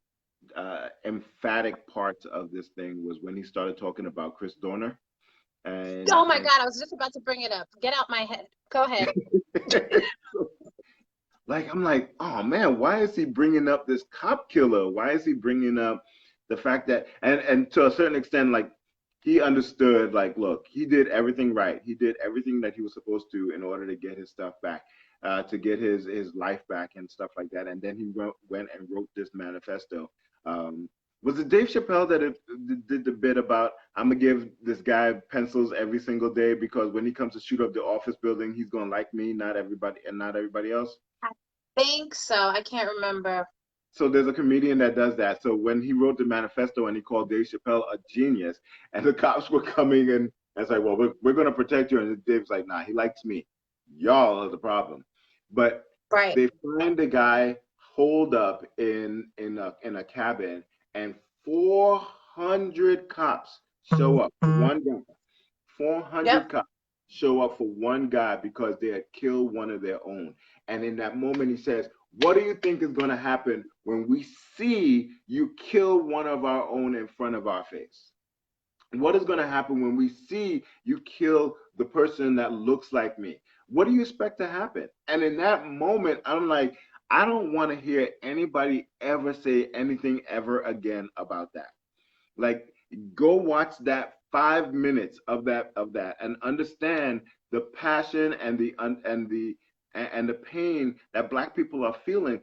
emphatic part of this thing was when he started talking about Chris Dorner, and Oh my God, I was just about to bring it up. Get out my head. Go ahead. like I'm like, oh man, why is he bringing up this cop killer? Why is he bringing up the fact that, and to a certain extent, like he understood, like, look, he did everything right. He did everything that he was supposed to in order to get his stuff back, to get his life back and stuff like that. And then he went and wrote this manifesto. Um, was it Dave Chappelle that did the bit about I'm gonna give this guy pencils every single day because when he comes to shoot up the office building, he's gonna like me, not everybody, and not everybody else. I think so. I can't remember. So there's a comedian that does that. So when he wrote the manifesto and he called Dave Chappelle a genius, and the cops were coming and it's like, well, we're going to protect you. And Dave's like, nah, he likes me. Y'all are the problem. But Right. They find the guy holed up in a cabin, and 400 cops show up for one guy. 400 Yep. cops show up for one guy because they had killed one of their own. And in that moment, he says, "What do you think is going to happen when we see you kill one of our own in front of our face? What is going to happen when we see you kill the person that looks like me? What do you expect to happen?" And in that moment, I'm like, I don't want to hear anybody ever say anything ever again about that. Like, go watch that 5 minutes of that and understand the passion and the pain that Black people are feeling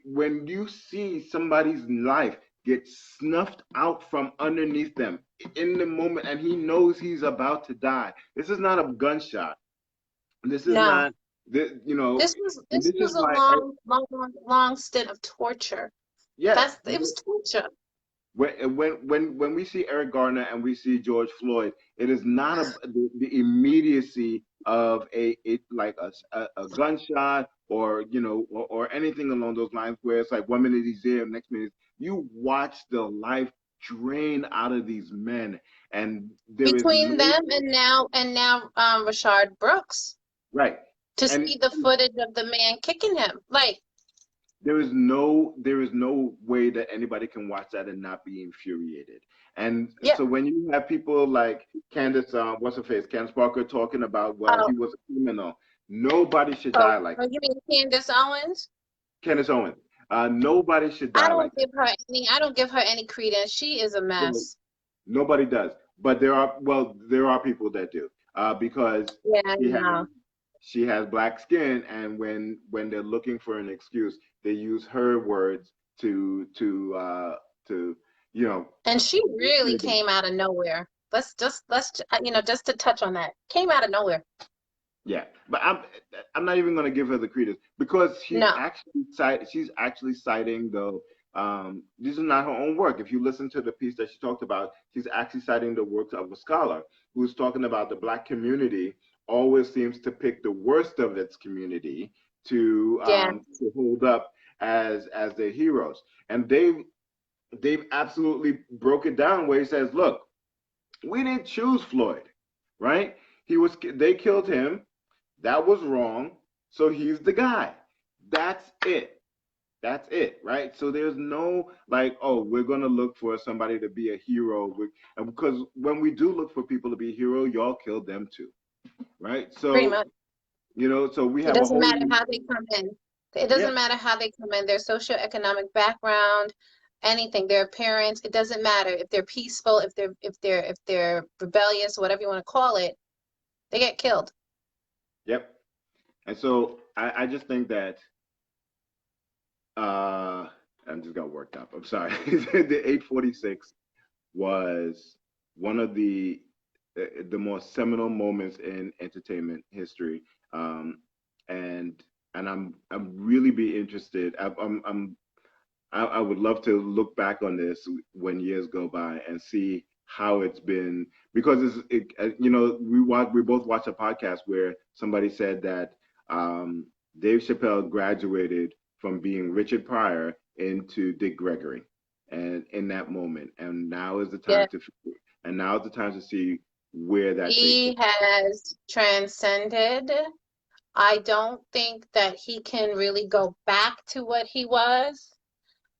when you see somebody's life get snuffed out from underneath them in the moment, and he knows he's about to die. This is not a gunshot. This is No. not this, you know. This was And this this is was a why, long stint of torture. yes, It was torture. when we see Eric Garner and we see George Floyd, it is not the immediacy of like a gunshot, or or anything along those lines, where it's like 1 minute he's there, next minute you watch the life drain out of these men, and there is Between no, them and now Rashard Brooks, right, to and see the footage of the man kicking him. Like, there is no way that anybody can watch that and not be infuriated. And yeah. so when you have people like Candace, what's her face, Candace Parker, talking about, well, Oh, he was a criminal, nobody should die like you mean Candace Owens? Candace Owens. Nobody should I die like don't that. give her any I don't give her any credence. She is a So mess. nobody does, but there are people that do, because Yeah, she has no. she has Black skin, and when they're looking for an excuse, they use her words to you know And she really against. came out of nowhere. Just to touch on that. Came out of nowhere. Yeah, but I'm not even going to give her the credence, because No. she's actually citing, though, this is not her own work. If you listen to the piece that she talked about, she's actually citing the works of a scholar who's talking about the Black community always seems to pick the worst of its community Yeah. to hold up as their heroes. And they've absolutely broke it down, where he says, look, we didn't choose Floyd, right? They killed him. That was wrong. So he's the guy. That's it. That's it, right? So there's no like, oh, we're gonna look for somebody to be a hero, and because when we do look for people to be a hero, y'all killed them too, right? Pretty So much. so we It have a doesn't whole, matter how they come in. It yeah, doesn't matter how they come in, their socioeconomic background, anything, their appearance. It doesn't matter if they're peaceful, if they're rebellious, whatever you want to call it, they get killed. yep. And so I just think that uh I'm just got worked up. I'm sorry. The 846 was one of the most seminal moments in entertainment history, and I'm really be interested. I would love to look back on this when years go by and see how it's been, because we both watched a podcast where somebody said that Dave Chappelle graduated from being Richard Pryor into Dick Gregory, and in that moment, Yeah. and now is the time to see where that takes us. He has transcended. I don't think that he can really go back to what he was.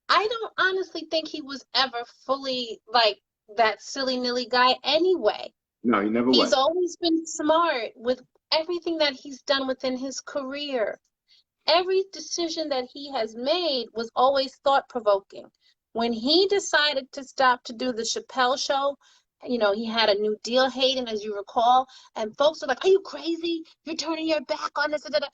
I don't honestly think he was ever fully like that silly nilly guy anyway. No, he never He's was. always been smart with everything that he's done within his career. Every decision that he has made was always thought-provoking. When he decided to stop to do the Chappelle show, he had a new deal, Hayden, as you recall, and folks were like, "Are you crazy? You're turning your back on this." Da, da, da."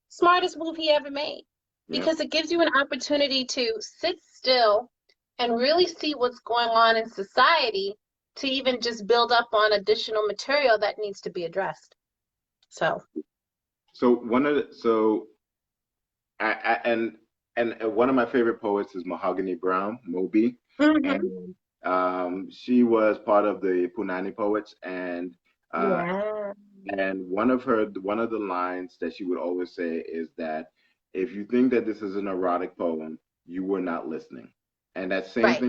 Smartest move he ever made, Yeah. because it gives you an opportunity to sit still and really see what's going on in society, to even just build up on additional material that needs to be addressed. So, So one of the so and one of my favorite poets is Mahogany Brown, Moby, mhm. and she was part of the Punani poets, and uh, Yeah. And one of the lines that she would always say is that if you think that this is an erotic poem, you were not listening. And that Right.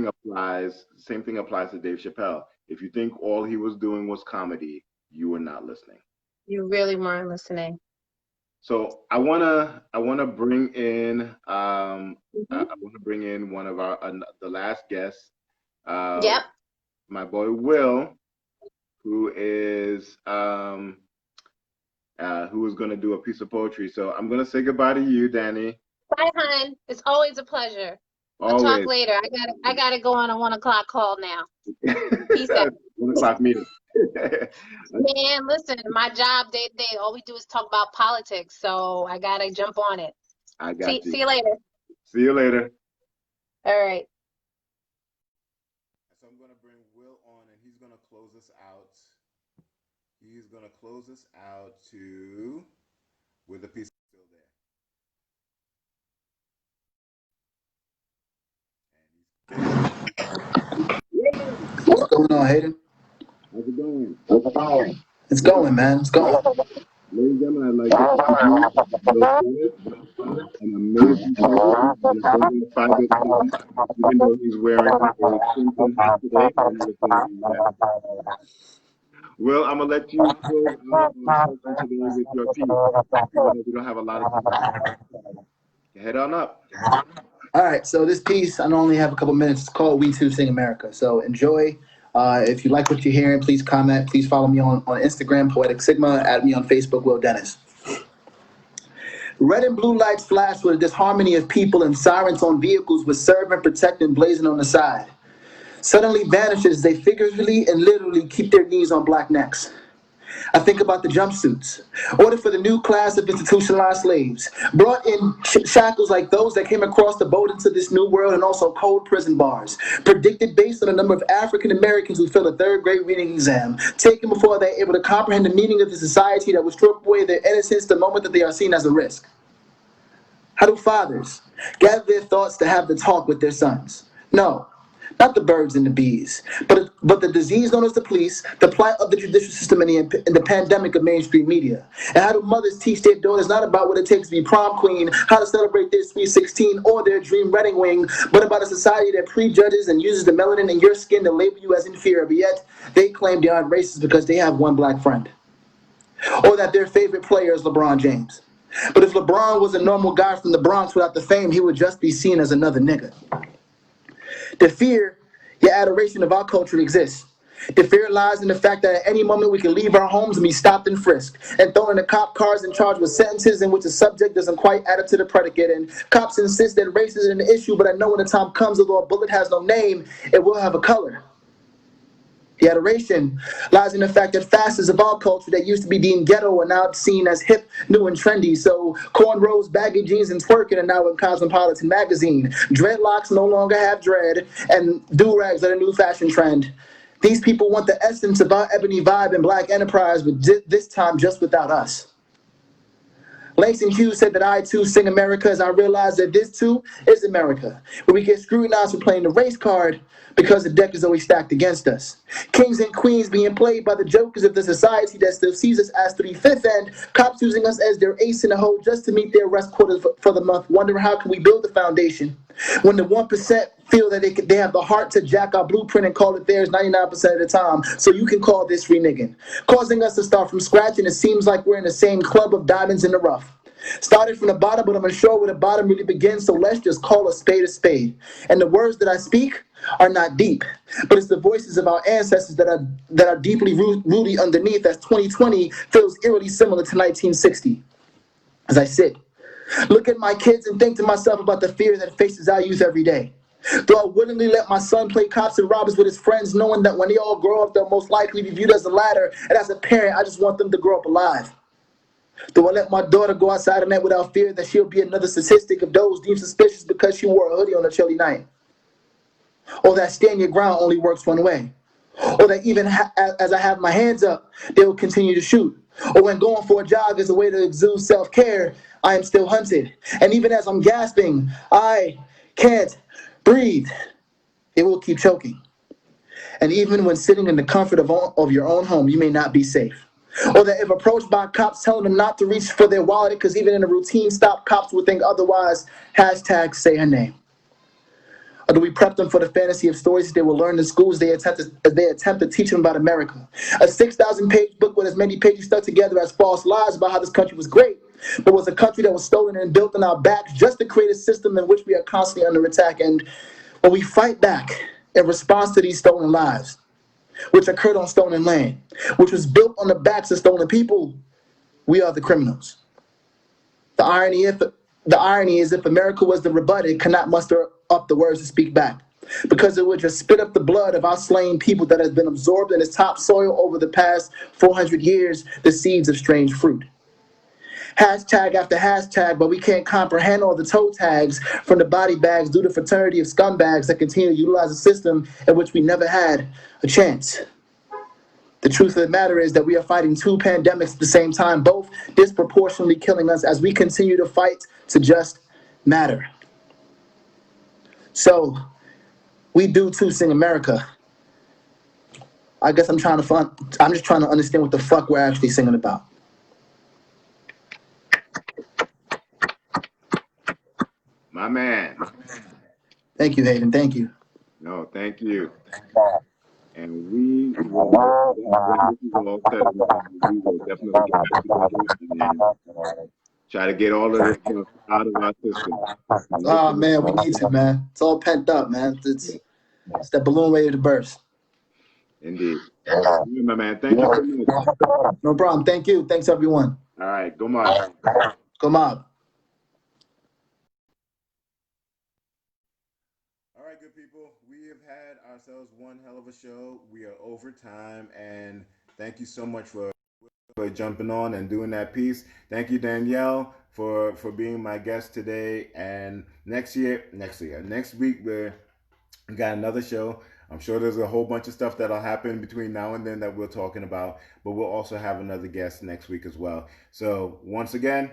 same thing applies to Dave Chappelle. If you think all he was doing was comedy, you were not listening. You really weren't listening. So I wanna bring in Hmm. I want to bring in one of our the last guest, uh, Yep. my boy Will, who is who is going to do a piece of poetry. So I'm going to say goodbye to you, Danny. Bye, hon. It's always a pleasure. I'll talk Always. later. I gotta go on a 1 o'clock call now. Peace out. 1 o'clock meeting. Man, listen, my job, they all we do is talk about politics, so I gotta jump on it. I got you. See you later. See you later. All right. So I'm going to bring Will on, and he's going to close us out. He's going to close us out to with a piece still there. What's going on, Hayden? How's it going? It's going, man. It's going. Ladies and gentlemen, I'd like to introduce Will Dennis, an amazing poet and a certified private student, even though he's wearing a crimson hat today. I'm gonna say that. Will, I'm gonna let you close out our session today with your piece. Even though we don't have a lot of time. Head on up. All right, so this piece, I only have a couple minutes. It's called We Too Sing America. So enjoy. If you like what you're hearing, please comment. Please follow me on Instagram, Poetic Sigma. Add me on Facebook, Will Dennis. Red and blue lights flash with a disharmony of people and sirens on vehicles with serve and protect and blazing on the side. Suddenly vanishes, they figuratively and literally keep their knees on black necks. I think about the jumpsuits, ordered for the new class of institutionalized slaves, brought in shackles like those that came across the boat into this new world, and also cold prison bars, predicted based on the number of African Americans who failed a third grade reading exam, taken before they're able to comprehend the meaning of the society that will strip away their innocence the moment that they are seen as a risk. How do fathers gather their thoughts to have the talk with their sons? No, not the birds and the bees, but the disease known as the police, the plight of the judicial system, and the pandemic of mainstream media. And how do mothers teach their daughters not about what it takes to be prom queen, how to celebrate their sweet 16 or their dream wedding wing, but about a society that prejudges and uses the melanin in your skin to label you as inferior, but yet they claim they aren't racist because they have one black friend. Or that their favorite player is LeBron James. But if LeBron was a normal guy from the Bronx without the fame, he would just be seen as another nigga. The fear, your adoration of our culture exists. The fear lies in the fact that at any moment we can leave our homes and be stopped and frisked, and thrown in the cop cars and charged with sentences in which the subject doesn't quite add up to the predicate. And cops insist that race isn't an issue, but I know when the time comes, although a bullet has no name, it will have a color. The adoration lies in the fact that facets of our culture that used to be deemed ghetto are now seen as hip, new, and trendy. So cornrows, baggy jeans, and twerking are now in Cosmopolitan magazine. Dreadlocks no longer have dread, and do-rags are the new fashion trend. These people want the essence of our ebony vibe and black enterprise, but this time just without us. Langston Hughes said that I too sing America as I realize that this too is America, where we get scrutinized for playing the race card because the deck is always stacked against us. Kings and queens being played by the jokers of the society that still sees us as 3/5, and cops using us as their ace in the hole just to meet their arrest quotas for the month, wondering how can we build the foundation when the 1% feel that they have the heart to jack our blueprint and call it theirs 99% of the time, so you can call this reneging, causing us to start from scratch, and it seems like we're in the same club of diamonds in the rough. Started from the bottom, but I'm unsure where the bottom really begins, so let's just call a spade a spade. And the words that I speak are not deep, but it's the voices of our ancestors that are deeply rooted underneath, as 2020 feels eerily similar to 1960. As I sit, look at my kids and think to myself about the fear that faces our youth every day. Do I willingly let my son play cops and robbers with his friends, knowing that when they all grow up, they'll most likely be viewed as a ladder, and as a parent, I just want them to grow up alive? Do I let my daughter go outside at night without fear that she'll be another statistic of those deemed suspicious because she wore a hoodie on a chilly night? Or that stand your ground only works one way? Or that even as I have my hands up, they will continue to shoot? Or when going for a jog as a way to exude self-care, I am still hunted. And even as I'm gasping, I can't breathe, it will keep choking. And even when sitting in the comfort of your own home, you may not be safe. Or that if approached by cops telling them not to reach for their wallet because even in a routine stop, cops would think otherwise, hashtag say her name. Or do we prep them for the fantasy of stories they will learn in schools they attempt to teach them about America? A 6,000-page book with as many pages stuck together as false lies about how this country was great, but was a country that was stolen and built on our backs just to create a system in which we are constantly under attack. And when we fight back in response to these stolen lives, which occurred on stolen land, which was built on the backs of stolen people, we are the criminals. The irony is if America was the rebutted, it cannot muster up the words to speak back, because it would just spit up the blood of our slain people that has been absorbed in its topsoil over the past 400 years, the seeds of strange fruit. Hashtag after hashtag, but we can't comprehend all the toe tags from the body bags due to fraternity of scumbags that continue to utilize a system in which we never had a chance. The truth of the matter is that we are fighting two pandemics at the same time, both disproportionately killing us as we continue to fight to just matter. So, we do too sing America. I guess I'm just trying to understand what the fuck we're actually singing about. My man. Thank you, Hayden. Thank you. No, thank you. And we will, when this is all said and done, we will definitely get back together and try to get all of this stuff out of our system. Oh, man, we need to, man. It's all pent up, man. It's that balloon ready to burst. Indeed. Yeah, my man. Thank you so much. No problem. Thank you. Thanks, everyone. All right. Go Mob. Go Mob. All right, good people. We have had ourselves one hell of a show. We are over time, and thank you so much for jumping on and doing that piece. Thank you, Danielle, for being my guest today. And next week we got another show. I'm sure there's a whole bunch of stuff that'll happen between now and then that we're talking about, but we'll also have another guest next week as well. So once again,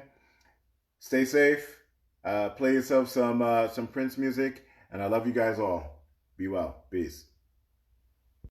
stay safe. Play yourself some Prince music, and I love you guys all. Be well. Peace.